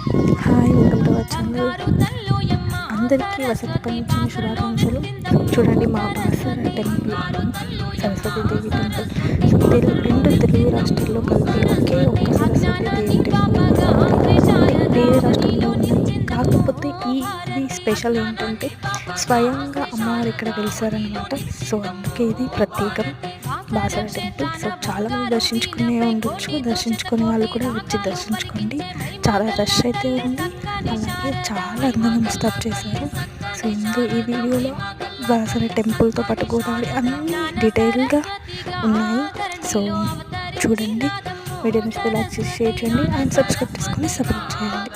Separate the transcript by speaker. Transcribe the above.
Speaker 1: Hi, welcome to our channel. అందరికీ వసంత పంచమి శుభాకాంక్షలు. చూడండి, మా Basara temple, Saraswatidevi temple. So రెండు తెలుగు రాష్ట్రాల్లో కలిపి ఒకే ఒక్క సరస్వతీదేవి టెంపుల్ వేరే రాష్ట్రంలో ఉన్నాయి. కాకపోతే ఇది స్పెషల్ ఏంటంటే స్వయంగా అమ్మవారు ఇక్కడ వెలిసారనమాట. సో అందుకే ఇది ప్రత్యేకం బాసర టెంపుల్. సో చాలామంది దర్శించుకునే ఉండొచ్చు, దర్శించుకునే వాళ్ళు కూడా వచ్చి దర్శించుకోండి. చాలా రష్ అయితే ఉంది, అలాగే చాలా అందంగా ముస్తాబ్ చేశారు. సో ఈ వీడియోలో బాసర టెంపుల్తో పాటు గోదావరి అన్నీ డీటెయిల్గా ఉన్నాయి. సో చూడండి, వీడియోని లైక్ చేసి షేర్ చేయండి అండ్ సబ్స్క్రైబ్ చేసుకొని సపోర్ట్ చేయండి.